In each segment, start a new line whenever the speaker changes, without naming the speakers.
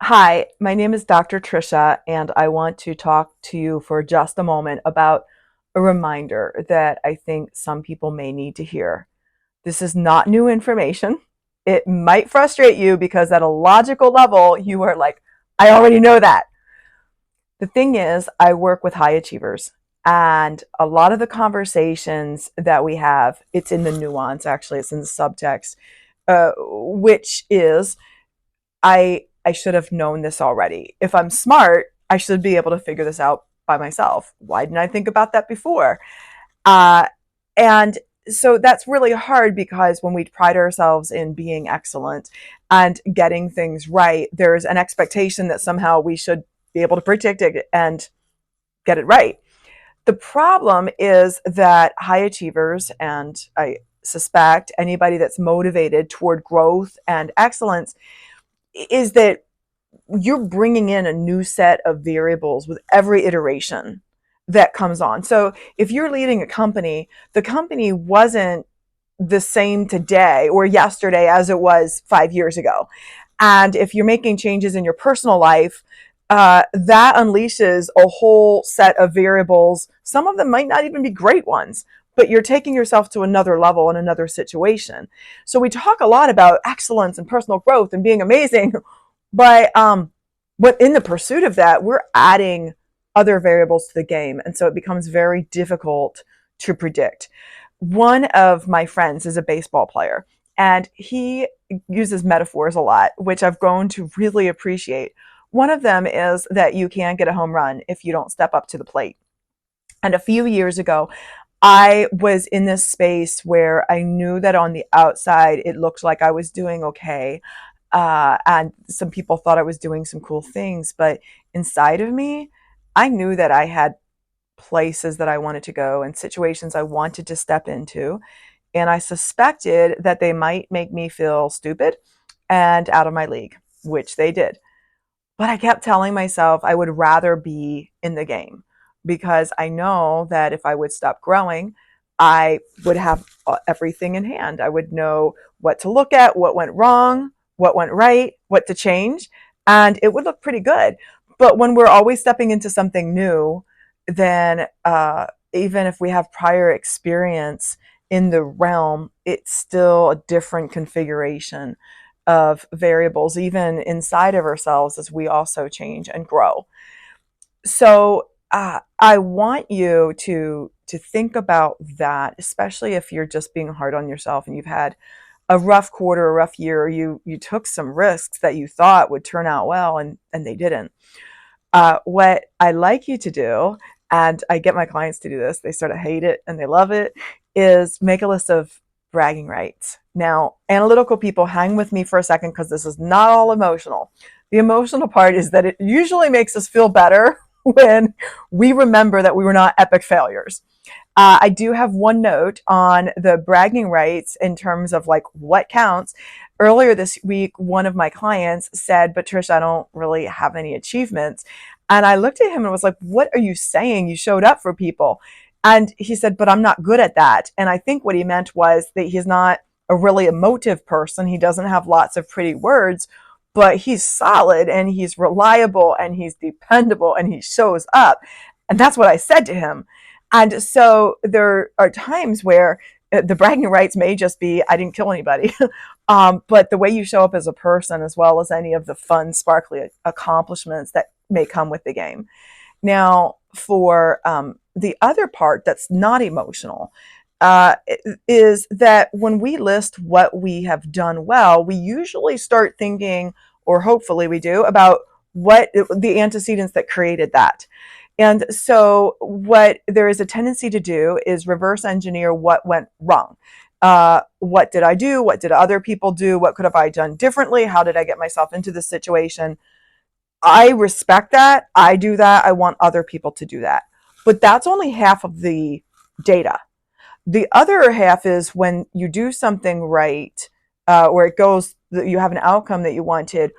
Hi, my name is Dr. Tricia, and I want to talk to you for just a moment about a reminder that I think some people may need to hear. This is not new information. It might frustrate you because at a logical level, you are like, I already know that. The thing is, I work with high achievers, and a lot of the conversations that we have, it's in the nuance, actually, it's in the subtext, which is I should have known this already. If I'm smart, I should be able to figure this out by myself. Why didn't I think about that before? Uh, and so that's really hard because when we pride ourselves in being excellent and getting things right, there's an expectation that somehow we should be able to predict it and get it right. The problem is that high achievers, and I suspect anybody that's motivated toward growth and excellence, is that you're bringing in a new set of variables with every iteration that comes on. So if you're leading a company, the company wasn't the same today or yesterday as it was 5 years ago. And if you're making changes in your personal life, that unleashes a whole set of variables. Some of them might not even be great ones, but you're taking yourself to another level in another situation. So we talk a lot about excellence and personal growth and being amazing, but in the pursuit of that, we're adding other variables to the game. And so it becomes very difficult to predict. One of my friends is a baseball player, and he uses metaphors a lot, which I've grown to really appreciate. One of them is that you can't get a home run if you don't step up to the plate. And a few years ago, I was in this space where I knew that on the outside, it looked like I was doing okay. And some people thought I was doing some cool things, but inside of me, I knew that I had places that I wanted to go and situations I wanted to step into. And I suspected that they might make me feel stupid and out of my league, which they did. But I kept telling myself I would rather be in the game because I know that if I would stop growing, I would have everything in hand. I would know what to look at, what went wrong, what went right, what to change, and it would look pretty good. But when we're always stepping into something new, then even if we have prior experience in the realm, it's still a different configuration of variables, even inside of ourselves, as we also change and grow. So I want you to think about that, especially if you're just being hard on yourself and you've had a rough quarter, a rough year, or you took some risks that you thought would turn out well and they didn't. What I like you to do, and I get my clients to do this, they sort of hate it and they love it, is make a list of bragging rights. Now, analytical people, hang with me for a second because this is not all emotional. The emotional part is that it usually makes us feel better when we remember that we were not epic failures. I do have one note on the bragging rights in terms of like what counts. Earlier this week, one of my clients said, but Trish, I don't really have any achievements. And I looked at him and was like, what are you saying? You showed up for people. And he said, but I'm not good at that. And I think what he meant was that he's not a really emotive person. He doesn't have lots of pretty words, but he's solid and he's reliable and he's dependable and he shows up. And that's what I said to him. And so there are times where the bragging rights may just be, I didn't kill anybody. But the way you show up as a person, as well as any of the fun, sparkly accomplishments that may come with the game. Now, for the other part that's not emotional, is that when we list what we have done well, we usually start thinking, or hopefully we do, about what the antecedents that created that. And so what there is a tendency to do is reverse engineer what went wrong. What did I do? What did other people do? What could have I done differently? How did I get myself into this situation? I respect that. I do that. I want other people to do that. But that's only half of the data. The other half is when you do something right, where it goes, you have an outcome that you wanted.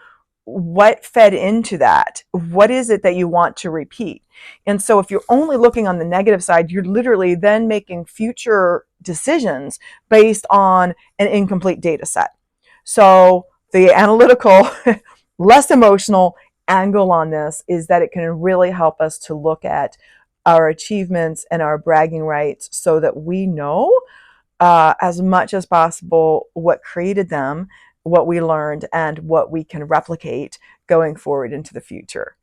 What fed into that? What is it that you want to repeat? And so if you're only looking on the negative side, you're literally then making future decisions based on an incomplete data set. So the analytical less emotional angle on this is that it can really help us to look at our achievements and our bragging rights so that we know as much as possible what created them, what we learned, and what we can replicate going forward into the future.